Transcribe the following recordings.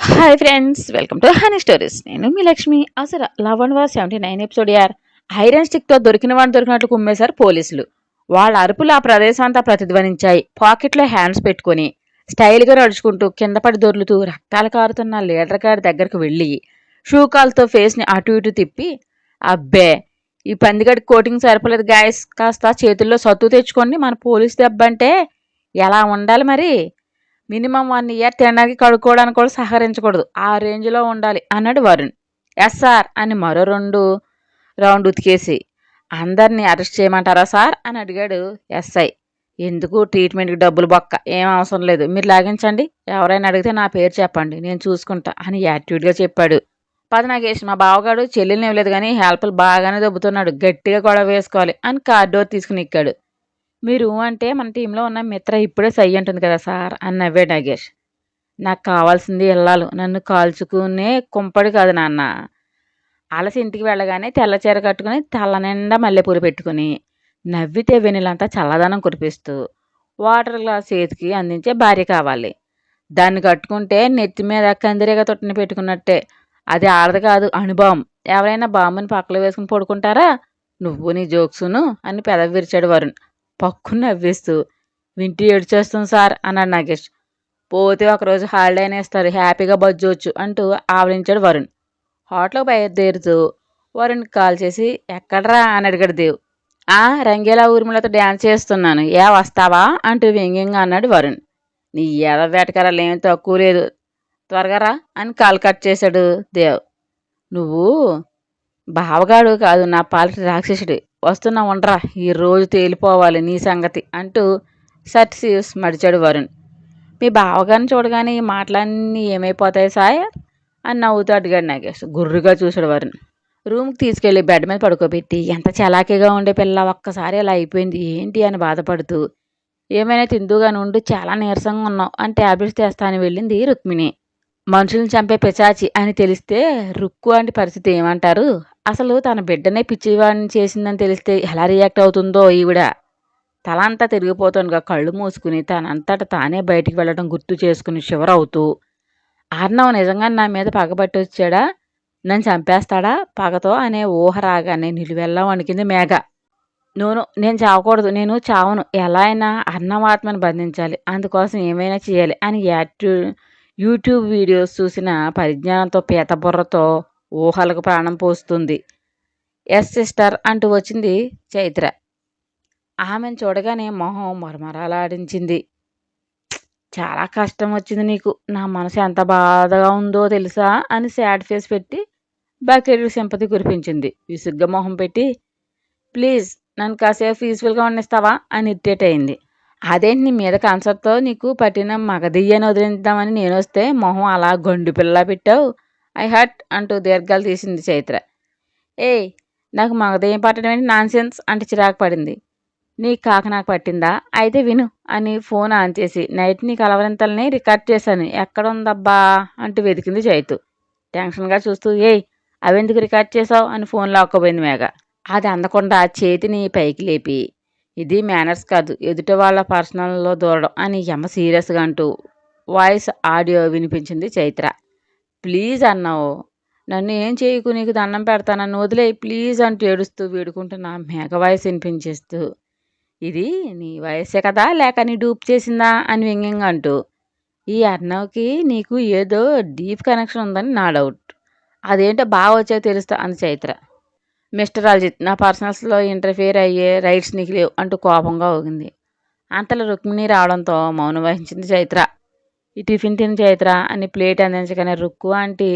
Hi friends, welcome to honey stories. నేను మీ లక్ష్మి. అసలు Lavan war 79 episode యార్. ఐరన్ స్టిక్తో దొరికిన వాడు దొరికినట్లు కుమ్మేశారు పోలీసులు. వాళ్ళ అరుపులు ఆ ప్రదేశం అంతా ప్రతిధ్వనించాయి. పాకెట్లో హ్యాండ్స్ పెట్టుకుని స్టైల్గా నడుచుకుంటూ కింద పడి దొర్లుతూ రక్తాలు కారుతున్న లీడర్ గారి దగ్గరకు వెళ్ళి షూకాల్తో ఫేస్ని అటు ఇటు తిప్పి, అబ్బే ఈ పందిగడి కోటింగ్ సరిపోలేదు గాయస్, కాస్త చేతుల్లో సత్తు తెచ్చుకోండి, మన పోలీస్ దెబ్బ అంటే ఎలా ఉండాలి మరి, మినిమం 1 ఇయర్ తినడానికి కడుక్కోవడానికి కూడా సహకరించకూడదు, ఆ రేంజ్లో ఉండాలి అన్నాడు వరుణ్. ఎస్ సార్ అని మరో 2 రౌండ్ ఉతికేసి, అందరినీ అరెస్ట్ చేయమంటారా సార్ అని అడిగాడు ఎస్ఐ. ఎందుకు ట్రీట్మెంట్కి డబ్బులు బొక్క, ఏం అవసరం లేదు, మీరు లాగించండి, ఎవరైనా అడిగితే నా పేరు చెప్పండి, నేను చూసుకుంటా అని యాటిట్యూడ్గా చెప్పాడు. పది నాగేష్, మా బావగాడు చెల్లెల్ని ఇవ్వలేదు కానీ హెల్ప్లు బాగానే దొబ్బుతున్నాడు, గట్టిగా గొడవ వేసుకోవాలి అని కార్ డోర్ తీసుకుని ఎక్కాడు. మీరు అంటే మన టీంలో ఉన్న మిత్ర ఇప్పుడే సై అంటుంది కదా సార్ అని నవ్వే నాగేష్. నాకు కావాల్సింది ఇల్లాలు, నన్ను కాల్చుకునే కుంపడి కాదు నాన్న. అలసి ఇంటికి వెళ్ళగానే తెల్ల చీర కట్టుకుని తల నిండా మల్లెపూలు పెట్టుకుని నవ్వితే వెనులంతా చల్లదనం కురిపిస్తూ వాటర్ గ్లాస్ చేతికి అందించే భార్య కావాలి. దాన్ని కట్టుకుంటే నెత్తి మీద కందిరేగా తొట్టిని పెట్టుకున్నట్టే. అది ఆడది కాదు, అనుభవం. ఎవరైనా బాంబుని పక్కలో వేసుకుని పడుకుంటారా? నువ్వు నీ జోక్సును అని పెదవి విరిచాడు వరుణ్ పక్కుని నవ్వేస్తూ. వింటూ ఏడ్చేస్తుంది సార్ అన్నాడు నాగేష్. పోతే ఒకరోజు హాలిడే అనేస్తారు, హ్యాపీగా బజ్జోచ్చు అంటూ ఆవలించాడు వరుణ్. హోటల్కి బయలుదేరుతూ వరుణ్కి కాల్ చేసి, ఎక్కడ్రా అని అడిగాడు దేవ్. రంగేలా ఊర్మిళతో డ్యాన్స్ చేస్తున్నాను, వస్తావా అంటూ వ్యంగ్యంగా అన్నాడు వరుణ్. నీ ఏదో వేటకరాలు ఏమీ తక్కువ లేదు, త్వరగా రా అని కాల్ కట్ చేశాడు దేవ్. నువ్వు బావగాడు కాదు, నా పాలిటి రాక్షసుడి, వస్తున్నా ఉండరా, ఈరోజు తేలిపోవాలి నీ సంగతి అంటూ షర్ట్ సీవ్స్ మడిచాడు వరుణ్. మీ బావగారిని చూడగానే ఈ మాటలన్నీ ఏమైపోతాయి సార్ అని నవ్వుతూ అడిగాడు నాగేష్. గుర్రుగా చూశాడు వరుణ్. రూమ్కి తీసుకెళ్లి బెడ్ మీద పడుకోబెట్టి, ఎంత చలాకీగా ఉండే పిల్ల ఒక్కసారి అలా అయిపోయింది ఏంటి అని బాధపడుతూ, ఏమైనా తిందుగా నుండి చాలా నీరసంగా ఉన్నావు అని ట్యాబ్లెట్స్ తెస్తా అని వెళ్ళింది రుక్మిణి. మనుషుల్ని చంపే పిశాచి అని తెలిస్తే రుక్కు అంటే పరిస్థితి ఏమంటారు? అసలు తన బిడ్డనే పిచ్చివాడిని చేసిందని తెలిస్తే ఎలా రియాక్ట్ అవుతుందో ఈవిడ. తల అంతా తిరిగిపోతుండగా కళ్ళు మూసుకుని తనంతట తానే బయటికి వెళ్ళడం గుర్తు చేసుకుని షివరవుతూ, ఆర్నవ్ నిజంగా నా మీద పగబట్టి వచ్చాడా, నన్ను చంపేస్తాడా పగతో అనే ఊహ రాగానే నిలువెల్లా వణికింది మేఘ. నేను చావకూడదు, నేను చావను, ఎలా అయినా అర్ణవ్ ఆత్మని బంధించాలి, అందుకోసం ఏమైనా చేయాలి అని యూట్యూబ్ వీడియోస్ చూసిన పరిజ్ఞానంతో పీతబుర్రతో ఊహలకు ప్రాణం పోస్తుంది. ఎస్ సిస్టర్ అంటూ వచ్చింది చైత్ర. ఆమెను చూడగానే మొహం మరమరాలాడించింది. చాలా కష్టం వచ్చింది నీకు, నా మనసు ఎంత బాధగా ఉందో తెలుసా అని సాడ్ ఫేస్ పెట్టి బకెట్ సింపతి కురిపించింది. విసుగ్గా మొహం పెట్టి, ప్లీజ్ నన్ను కాసేపు పీస్ఫుల్గా ఉండిస్తావా అని ఇరిటేట్ అయింది. అదేంటి నీ మీద కాన్సర్ట్తో నీకు పట్టిన మగదియ్యని వదిలిద్దామని నేను వస్తే మొహం అలా గొండు పిల్ల పెట్టావు, ఐ హర్ట్ అంటూ దీర్ఘాలు తీసింది చైత్ర. ఏయ్, నాకు మగదయ్యం పట్టడం ఏంటి నాన్సెన్స్ అంటే చిరాకు పడింది. నీ కాక నాకు పట్టిందా, అయితే విను అని ఫోన్ ఆన్ చేసి నైట్ నీ కలవరింతల్ని రికార్డ్ చేశాను, ఎక్కడ ఉందబ్బా అంటూ వెతికింది చైతు. టెన్షన్గా చూస్తూ, ఏయ్ అవెందుకు రికార్డ్ చేసావు అని ఫోన్ లాక్కపోయింది మేఘ. అది అందకుండా చేతిని పైకి లేపి, ఇది మేనర్స్ కాదు, ఎదుట వాళ్ళ పర్సనల్లో దూరడం అని యమ్మ సీరియస్గా అంటూ వాయిస్ ఆడియో వినిపించింది చైత్ర. ప్లీజ్ అన్నావు, నన్ను ఏం చేయకు, నీకు దండం పెడతానని వదిలేయి ప్లీజ్ అంటూ ఏడుస్తూ వేడుకుంటున్న మేఘ వాయిస్ వినిపించేస్తూ, ఇది నీ వయస్సే కదా లేక నీ డూప్ చేసిందా అని వ్యంగ్యంగా అంటూ, ఈ అర్ణవ్కి నీకు ఏదో డీప్ కనెక్షన్ ఉందని నా డౌట్, అదేంటో బాగా వచ్చాక తెలుస్తా అంది చైత్ర. మిస్టర్ అల్జిత్, నా పర్సనల్స్లో ఇంటర్ఫియర్ అయ్యే రైట్స్ నీకు లేవు అంటూ కోపంగా ఊగింది. అంతలో రుక్మిణి రావడంతో మౌనం వహించింది చైత్ర. ఈ టిఫిన్ తిని చైత్ర అని ప్లేట్ అందించగానే రుక్కు ఆంటీ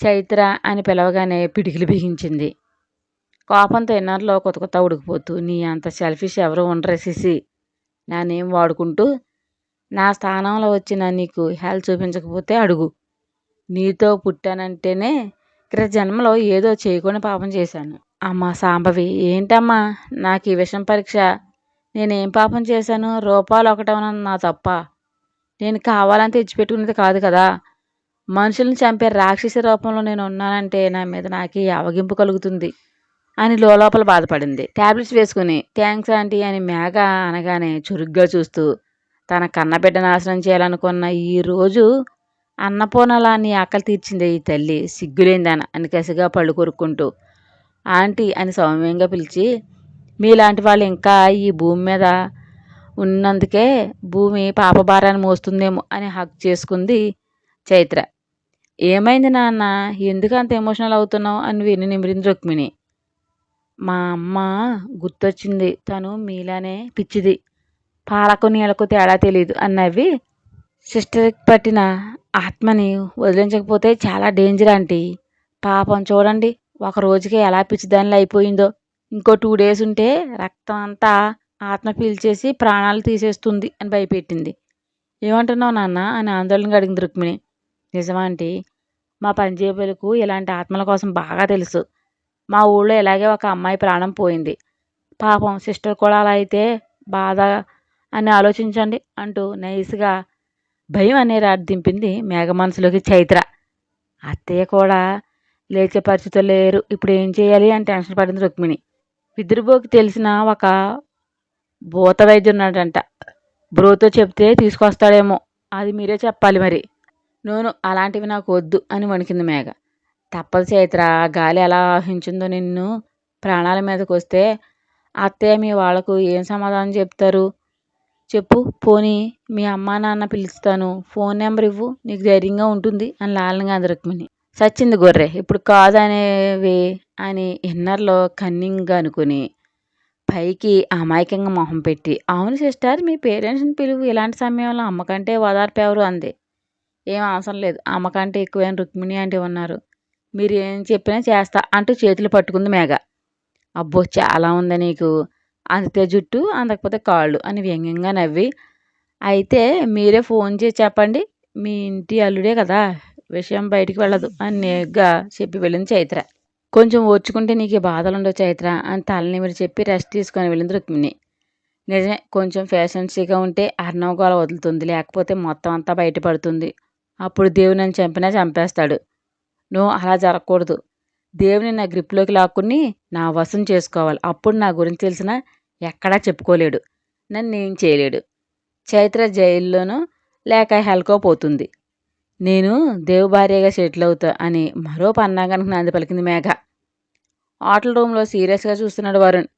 చైత్ర అని పిలవగానే పిడికిలు బిగించింది. కోపంతో ఇన్నర్లో కొత్త కొత్త ఉడికిపోతూ, నీ అంత సెల్ఫిష్ ఎవరు ఉండరు సిసి, నా నేమ్ వాడుకుంటూ నా స్థానంలో వచ్చిన నీకు హెల్త్ చూపించకపోతే అడుగు, నీతో పుట్టానంటేనే క్రిత జన్మలో ఏదో చేయకుండా పాపం చేశాను. అమ్మా సాంబవి, ఏంటమ్మా నాకు ఈ విషం పరీక్ష, నేనేం పాపం చేశాను, రూపాలు ఒకటవన నా తప్ప, నేను కావాలని తెచ్చిపెట్టుకునేది కాదు కదా, మనుషుల్ని చంపే రాక్షసి రూపంలో నేను ఉన్నానంటే నా మీద నాకే అవగింపు కలుగుతుంది అని లోపల బాధపడింది. ట్యాబ్లెట్స్ వేసుకుని థ్యాంక్స్ ఆంటీ అని మేఘ అనగానే చురుగ్గా చూస్తూ, తన కన్నబిడ్డ నాశనం చేయాలనుకున్న ఈరోజు అన్నపూర్ణలా నీ ఆకలి తీర్చిందే ఈ తల్లి సిగ్గులేందాన అని కసిగా పళ్ళు కొరుక్కుంటూ ఆంటీ అని సౌమ్యంగా పిలిచి, మీలాంటి వాళ్ళు ఇంకా ఈ భూమి మీద ఉన్నందుకే భూమి పాపభారాన్ని మోస్తుందేమో అని హక్ చేసుకుంది చైత్ర. ఏమైంది నాన్న, ఎందుకు అంత ఎమోషనల్ అవుతున్నావు అని విని నిమిరింది రుక్మిణి. మా అమ్మ గుర్తొచ్చింది, తను మీలానే పిచ్చిది, పాలకు నీళ్లకు తేడా తెలియదు అన్నవి. సిస్టర్కి పట్టిన ఆత్మని వదిలించకపోతే చాలా డేంజర్ ఆంటీ. పాపం చూడండి, ఒక రోజుకి ఎలా పిచ్చిదానిలో అయిపోయిందో. ఇంకో 2 days ఉంటే రక్తం అంతా ఆత్మ పీల్చేసి ప్రాణాలు తీసేస్తుంది అని భయపెట్టింది. ఏమంటున్నావు నాన్న అని ఆందోళనగా అడిగింది రుక్మిణి. నిజమా ఆంటీ, మా పంజేబులకు ఇలాంటి ఆత్మల కోసం బాగా తెలుసు. మా ఊళ్ళో ఇలాగే ఒక అమ్మాయి ప్రాణం పోయింది. పాపం సిస్టర్ కూడా అలా అయితే బాధ అని ఆలోచించండి అంటూ నైస్గా భయం అనే రాడ్ దింపింది మేఘ మనసులోకి చైత్ర. అత్తయ్య కూడా లేచే పరిస్థితులు లేరు, ఇప్పుడు ఏం చేయాలి అని టెన్షన్ పడింది రుక్మిణి. విదురుబోకి తెలిసిన ఒక భూత వైద్యుడు ఉన్నాడంట, బ్రోతో చెప్తే తీసుకొస్తాడేమో, అది మీరే చెప్పాలి మరి. నోను, అలాంటివి నాకు వద్దు అని వణికింది మేఘ. తప్పదు చైత్ర, గాలి ఎలా ఆహించిందో నిన్ను ప్రాణాల మీదకి వస్తే అత్తయ్య మీ వాళ్లకు ఏం సమాధానం చెప్తారు చెప్పు. పోనీ మీ అమ్మా నాన్న పిలుస్తాను, ఫోన్ నెంబర్ ఇవ్వు, నీకు ధైర్యంగా ఉంటుంది అని లాలనగా అంది రుక్మిణి. సచ్చింది గొర్రె, ఇప్పుడు కాదు అనేవి అని ఇన్నర్లో కన్నింగ్గా అనుకుని పైకి అమాయకంగా మొహం పెట్టి, అవును సిస్టర్ మీ పేరెంట్స్ని పిలువు, ఇలాంటి సమయంలో అమ్మకంటే ఓదార్పు ఎవరు అంది. ఏం అవసరం లేదు, అమ్మకంటే ఎక్కువైన రుక్మిణి అంటే ఉన్నారు, మీరు ఏం చెప్పినా చేస్తా అంటూ చేతులు పట్టుకుంది మేఘ. అబ్బో చాలా ఉంది నీకు, అందితే జుట్టు అందకపోతే కాళ్ళు అని వ్యంగ్యంగా నవ్వి, అయితే మీరే ఫోన్ చేసి చెప్పండి, మీ ఇంటి అల్లుడే కదా, విషయం బయటికి వెళ్ళదు అని నేగ్గా చెప్పి వెళ్ళింది చైత్ర. కొంచెం ఓర్చుకుంటే నీకు బాధలుండవు చైత్ర అని తలనిమిరి చెప్పి రెస్ట్ తీసుకొని వెళ్ళింది రుక్మిణి. నిజమే, కొంచెం ఫ్యాషన్సీగా ఉంటే అర్ణవ్ గోల వదులుతుంది, లేకపోతే మొత్తం అంతా బయటపడుతుంది. అప్పుడు దేవుని నన్ను చంపినా చంపేస్తాడు. నువ్వు అలా జరగకూడదు, దేవుని నా గ్రిప్లోకి లాక్కుని నా వశం చేసుకోవాలి, అప్పుడు నా గురించి తెలిసినా ఎక్కడా చెప్పుకోలేడు, నన్ను ఏం చేయలేడు. చైత్ర జైల్లోనూ లేక హెల్కో పోతుంది, నేను దేవు భార్యగా సెటిల్ అవుతా అని మరో పన్నాగానికి నాంది పలికింది మేఘ. హోటల్ రూమ్లో సీరియస్గా చూస్తున్నాడు వరుణ్.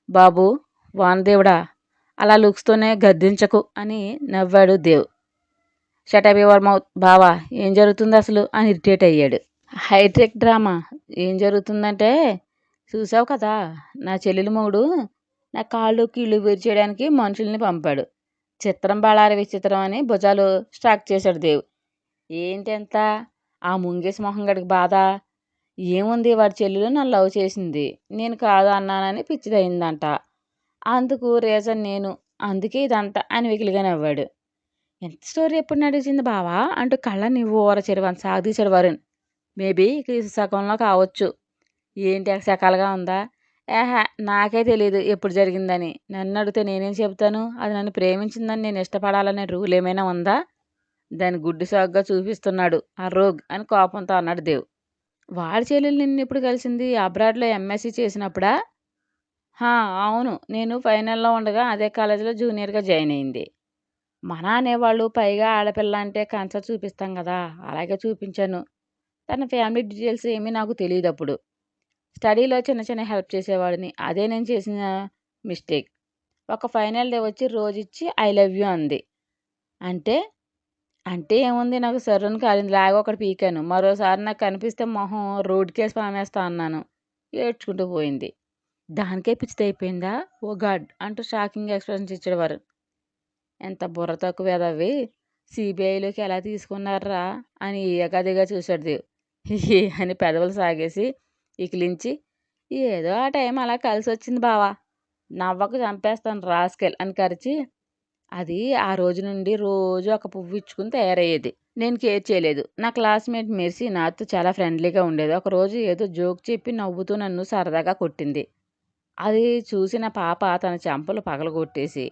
బాబు వానదేవుడా, అలా లుక్స్తోనే గద్దించకు అని నవ్వాడు దేవ్. షటప్ యువర్ మౌత్ బావా, ఏం జరుగుతుంది అసలు అని ఇరిటేట్ అయ్యాడు. హైటెక్ డ్రామా ఏం జరుగుతుందంటే, చూసావు కదా, నా చెల్లెలు మొగుడు నా కాళ్ళు కీళ్ళు విరిచేయడానికి మనుషుల్ని పంపాడు. చిత్రం బళారి విచిత్రం అని భుజాలు స్ట్రాక్ చేశాడు దేవ్. ఏంటెంత ఆ ముంగేసి మొహం గడికి బాధ ఏముంది, వాడి చెల్లెలు నన్ను లవ్ చేసింది, నేను కాదు అన్నానని పిచ్చిదయిందంట, అందుకు రీజన్ నేను, అందుకే ఇదంతా అని వెకిలిగా నవ్వాడు. ఎంత స్టోరీ ఎప్పుడు నడిచింది బావా అంటూ కళ్ళ నువ్వు ఊర చెరువని సాగదీశాడు వరుణ్. మేబీ క్రీస్తు శకంలో కావచ్చు. ఏంటి సకాలుగా ఉందా? ఏహా, నాకే తెలియదు ఎప్పుడు జరిగిందని, నన్ను అడిగితే నేనేం చెబుతాను, అది నన్ను ప్రేమించిందని నేను ఇష్టపడాలనే రూల్ ఏమైనా ఉందా, దాన్ని గుడ్డు సాగుగా చూపిస్తున్నాడు ఆ రోగ్ అని కోపంతో అన్నాడు దేవ్. వాడి చెల్లెలు నిన్ను ఎప్పుడు కలిసింది, అబ్రాడ్లో ఎంఎస్సీ చేసినప్పుడా? హా అవును, నేను ఫైనల్లో ఉండగా అదే కాలేజీలో జూనియర్గా జాయిన్ అయింది. మన అనేవాళ్ళు పైగా ఆడపిల్ల అంటే కన్సర్ చూపిస్తాం కదా, అలాగే చూపించాను. తన ఫ్యామిలీ డీటెయిల్స్ ఏమీ నాకు తెలియదు అప్పుడు. స్టడీలో చిన్న చిన్న హెల్ప్ చేసేవాడిని, అదే నేను చేసిన మిస్టేక్. ఒక ఫైనల్ డే వచ్చి రోజిచ్చి ఐ లవ్ యూ అంది. అంటే అంటే ఏముంది, నాకు సర్రును కాలింది, లాగా ఒకటి పీకాను, మరోసారి నాకు కనిపిస్తే మొహం రోడ్ కేసు పామేస్తా అన్నాను, ఏడ్చుకుంటూ పోయింది. దానికే పిచ్చిదైపోయిందా, ఓ గాడ్ అంటూ షాకింగ్ ఎక్స్ప్రెషన్స్ ఇచ్చాడు వారు. ఎంత బుర్ర తక్కువ ఎదవి, సిబిఐలోకి ఎలా తీసుకున్నారా అని ఏకాదిగా చూశాడు దేవ్. హి అని పెదవులు సాగేసి ఇకిలించి, ఏదో ఆ టైం అలా కలిసి వచ్చింది బావా, నవ్వకు చంపేస్తాను రాస్కెల్ అని కరిచి, అది ఆ రోజు నుండి రోజు ఒక పువ్వు ఇచ్చుకుని తయారయ్యేది. నేను కేర్ చేయలేదు. నా క్లాస్మేట్ మెర్సీ నాతో చాలా ఫ్రెండ్లీగా ఉండేది. ఒకరోజు ఏదో జోక్ చెప్పి నవ్వుతూ నన్ను సరదాగా కొట్టింది. అది చూసిన పాప తన చెంపలు పగలగొట్టేసి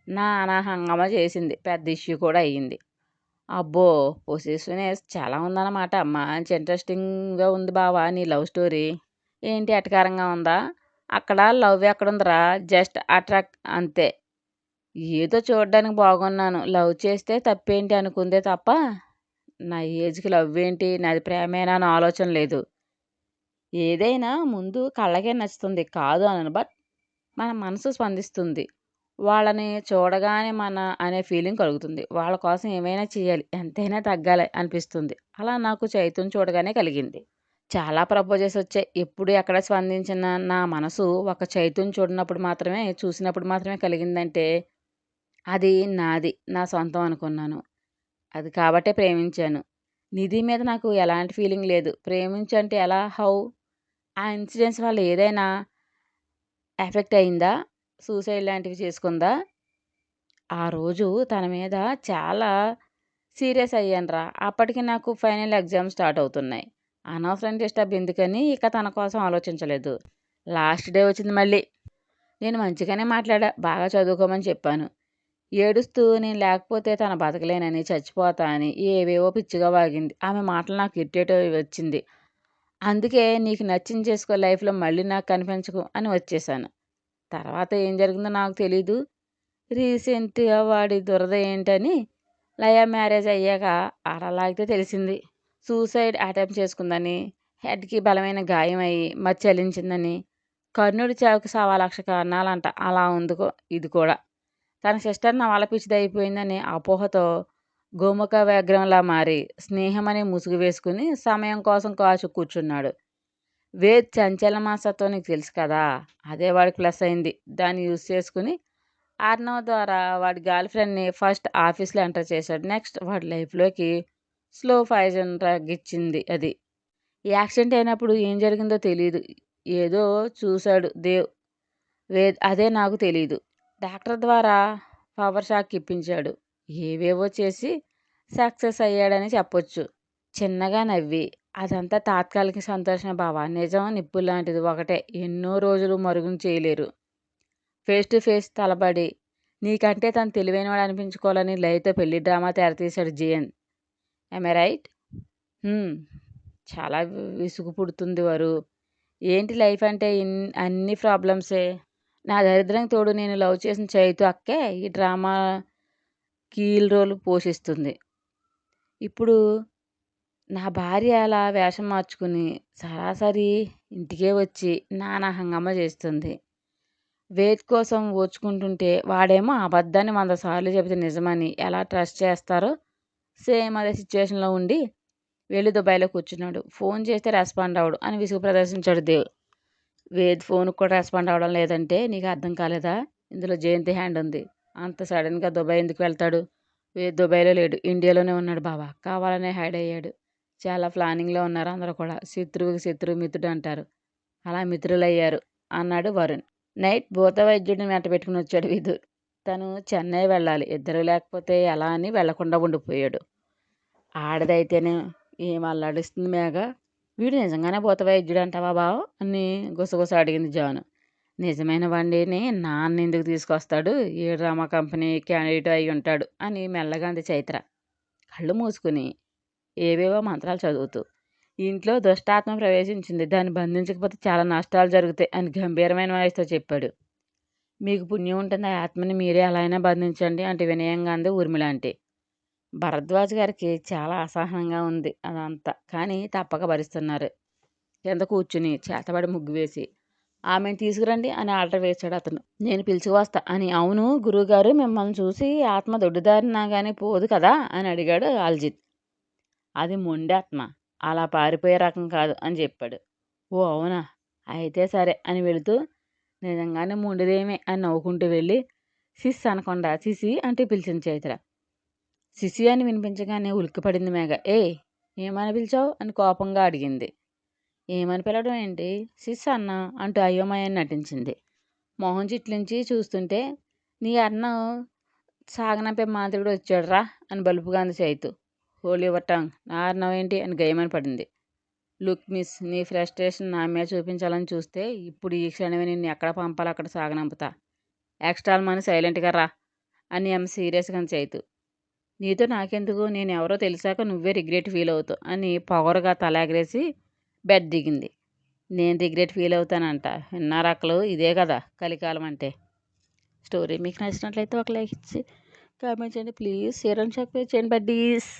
నానా హంగామా చేసింది, పెద్ద ఇష్యూ కూడా అయ్యింది. అబ్బో, పొసెసివ్నెస్ చాలా ఉందన్నమాట. మంచి ఇంట్రెస్టింగ్గా ఉంది బావా నీ లవ్ స్టోరీ. ఏంటి ఎటకారంగా ఉందా? అక్కడ లవ్ ఎక్కడుందిరా, జస్ట్ అట్రాక్ట్ అంతే. ఏదో చూడడానికి బాగున్నాను, లవ్ చేస్తే తప్పేంటి అనుకుందే తప్ప నా ఏజ్‌కి లవ్ ఏంటి? నాది ప్రేమేనా అన్న ఆలోచన లేదు. ఏదైనా ముందు కళ్ళకే నచ్చుతుంది. కాదు అనను. బట్ మన మనసు స్పందిస్తుంది. వాళ్ళని చూడగానే అనే ఫీలింగ్ కలుగుతుంది. వాళ్ళ కోసం ఏమైనా చేయాలి. ఎంతైనా తగ్గాలి అనిపిస్తుంది. అలా నాకు చైతుని చూడగానే కలిగింది. చాలా ప్రపోజల్స్ వచ్చాయి. ఎప్పుడు ఎక్కడ స్పందించిన నా మనసు ఒక చైతుని చూసినప్పుడు మాత్రమే కలిగిందంటే అది నాది. నా సొంతం అనుకున్నాను. అది కాబట్టే ప్రేమించాను. నిధి మీద నాకు ఎలాంటి ఫీలింగ్ లేదు. ప్రేమించంటే ఎలా? హౌ? ఆ ఇన్సిడెంట్స్ వల్ల ఏదైనా ఎఫెక్ట్ అయిందా? సూసైడ్ లాంటివి చేసుకుందా? ఆ రోజు తన మీద చాలా సీరియస్ అయ్యానురా! అప్పటికి నాకు ఫైనల్ ఎగ్జామ్స్ స్టార్ట్ అవుతున్నాయి. అనవసరం డిస్టర్బ్ ఎందుకని ఇక తన కోసం ఆలోచించలేదు. లాస్ట్ డే వచ్చింది మళ్ళీ. నేను మంచిగానే మాట్లాడా. బాగా చదువుకోమని చెప్పాను. ఏడుస్తూ నేను లేకపోతే తను బతకలేనని, చచ్చిపోతా అని ఏవేవో పిచ్చిగా వాగింది. ఆమె మాటలు నాకు ఇరిటేట్ వచ్చింది. అందుకే నీకు నచ్చింది చేసుకో లైఫ్‌లో మళ్ళీ నాకు కనిపించకు అని వచ్చేసాను. తర్వాత ఏం జరిగిందో నాకు తెలీదు. రీసెంట్‌గా వాడి దురద ఏంటని లయ మ్యారేజ్ అయ్యాక అరలాగితే తెలిసింది. సూసైడ్ అటెంప్ట్ చేసుకుందని, హెడ్‌కి బలమైన గాయం అయ్యి మతి చలించిందని, కర్ణుడి చావుకి 1,00,000 కారణాలంట. అలా ఉందిగో ఇది కూడా. తన సిస్టర్ నా వల్ల పిచ్చిదయిపోయిందనే అపోహతో గోముఖ వ్యాఘ్రంలా మారి, స్నేహమనే ముసుగు వేసుకుని సమయం కోసం కాచు కూర్చున్నాడు. వేద్ చంచల మనస్తత్వం నీకు తెలుసు కదా! అదే వాడికి ప్లస్ అయింది. దాన్ని యూజ్ చేసుకుని ఆర్నవ్ ద్వారా వాడి గర్ల్ ఫ్రెండ్‌ని ఫస్ట్ ఆఫీస్‌లో ఎంటర్ చేశాడు. నెక్స్ట్ వాడి లైఫ్‌లోకి స్లో పాయిజన్ డ్రగ్ ఇచ్చింది అది. ఈ యాక్సిడెంట్ అయినప్పుడు ఏం జరిగిందో తెలీదు. ఏదో చూసాడు వేద్ అదే నాకు తెలీదు. డాక్టర్ ద్వారా పవర్ షాక్ ఇప్పించాడు. ఏవేవో చేసి సక్సెస్ అయ్యాడని చెప్పొచ్చు. చిన్నగా నవ్వి, అదంతా తాత్కాలిక సంతోషమే బావ. నిజం నిప్పుల్లాంటిది ఒకటే. ఎన్నో రోజులు మరుగున చేయలేరు. ఫేస్ టు ఫేస్ తలబడి, నీకంటే తను తెలివైనవాడు అనిపించుకోవాలని లయతో పెళ్లి డ్రామా తెరతీశాడు జీఎన్. Am I right? చాలా విసుగు పుడుతుంది వరు. ఏంటి లైఫ్ అంటే అన్ని ప్రాబ్లమ్సే. నా దరిద్రానికి తోడు నేను లవ్ చేసిన చైతు అక్కే ఈ డ్రామా కీల్ రోల్ పోషిస్తుంది. ఇప్పుడు నా భార్య అలా వేషం మార్చుకుని సరాసరి ఇంటికే వచ్చి నానా హంగామా చేస్తుంది. వేద్ కోసం ఓర్చుకుంటుంటే వాడేమో అబద్ధాన్ని 100 సార్లు చెబితే నిజమని ఎలా ట్రస్ట్ చేస్తారో సేమ్ అదే సిచ్యువేషన్‌లో ఉండి వెళ్ళి దుబాయ్‌లో కూర్చున్నాడు. ఫోన్ చేస్తే రెస్పాండ్ అవ్వడు అని విసుగు ప్రదర్శించాడు దేవ్. వేద్ ఫోన్‌కి కూడా రెస్పాండ్ అవ్వడం లేదంటే నీకు అర్థం కాలేదా? ఇందులో జయంతి హ్యాండ్ ఉంది. అంత సడన్‌గా దుబాయ్ ఎందుకు వెళ్తాడు? వేద్ దుబాయ్‌లో లేడు. ఇండియాలోనే ఉన్నాడు బావ. కావాలనే హైడ్ అయ్యాడు. చాలా ప్లానింగ్‌లో ఉన్నారు అందరూ కూడా. శత్రువుకి శత్రువు మిత్రుడు అంటారు. అలా మిత్రులయ్యారు అన్నాడు వరుణ్. నైట్ భూత వైద్యుడిని వెంట పెట్టుకుని వచ్చాడు విధుర్. తను చెన్నై వెళ్ళాలి. ఇద్దరు లేకపోతే ఎలా అని వెళ్లకుండా ఉండిపోయాడు. ఆడదైతేనే ఏం అల్లాడిస్తుంది మేఘ. వీడు నిజంగానే భూత వైద్యుడు అంటావా బావ అని గుసగుస అడిగింది జాను. నిజమైన వాడిని నాన్న ఎందుకు తీసుకొస్తాడు? ఏ డ్రామా కంపెనీ క్యాండిడేట్ అయి ఉంటాడు అని మెల్లగా అంది చైత్ర. కళ్ళు మూసుకుని ఏవేవో మంత్రాలు చదువుతూ. ఇంట్లో దుష్టాత్మ ప్రవేశించింది. దాన్ని బంధించకపోతే చాలా నష్టాలు జరుగుతాయి అని గంభీరమైన వాయిస్తో చెప్పాడు. మీకు పుణ్యం ఉంటుంది. ఆ ఆత్మని మీరే ఎలా అయినా బంధించండి అంటే వినయంగా అంది ఊర్మిళ ఆంటీ. భరద్వాజ్ గారికి చాలా అసహనంగా ఉంది అదంతా. కానీ తప్పక భరిస్తున్నారు. కింద కూర్చుని చేతబడి ముగ్గు వేసి ఆమెను తీసుకురండి అని ఆర్డర్ వేశాడు అతను. నేను పిలుచుకువస్తా అని. అవును గురువుగారు, మిమ్మల్ని చూసి ఆత్మ దొడ్డిదారినా కానీ పోదు కదా అని అడిగాడు అల్జిత్. అది మొండాత్మ, అలా పారిపోయే రకం కాదు అని చెప్పాడు. ఓ అవునా, అయితే సరే అని వెళుతూ నిజంగానే మొండిదేమే అని నవ్వుకుంటూ వెళ్ళి సిస్ అనకుండా సిసి అంటూ పిలిచింది చైత్ర. సిసి అని వినిపించగానే ఉలిక్కిపడింది మేఘ. ఏమని పిలిచావు అని కోపంగా అడిగింది. ఏమని పిలవడం ఏంటి, సిస్ అన్న అంటూ అయోమయాన్ని నటించింది. మొహం చిట్లించి చూస్తుంటే నీ అన్నం సాగనంపే మాంత్రికుడు వచ్చాడురా అని బలుపుగా అంది చైతు. హోల్ యువర్ టంగ్, నా అన్నం ఏంటి అని గయమని పడింది. లుక్ మిస్, నీ ఫ్రస్ట్రేషన్ నా మీద చూపించాలని చూస్తే ఇప్పుడు ఈ క్షణమే నిన్ను ఎక్కడ పంపాలో అక్కడ సాగనంపుతా. ఎక్స్ట్రా మని సైలెంట్గా రా అని ఆమె సీరియస్గా చైతు. నీతో నాకెందుకు, నేను ఎవరో తెలిసాక నువ్వే రిగ్రెట్ ఫీల్ అవుతావు అని పొగరుగా తలాగరేసి బెడ్ దిగింది. నేను రిగ్రెట్ ఫీల్ అవుతానంట. విన్నారక్కలు, ఇదే కదా కలికాలం అంటే. స్టోరీ మీకు నచ్చినట్లయితే ఒక లైక్ ఇచ్చి కామెంట్ చేయండి ప్లీజ్. షేర్ అండ్ సబ్స్క్రైబ్ చేయండి బడ్డీస్.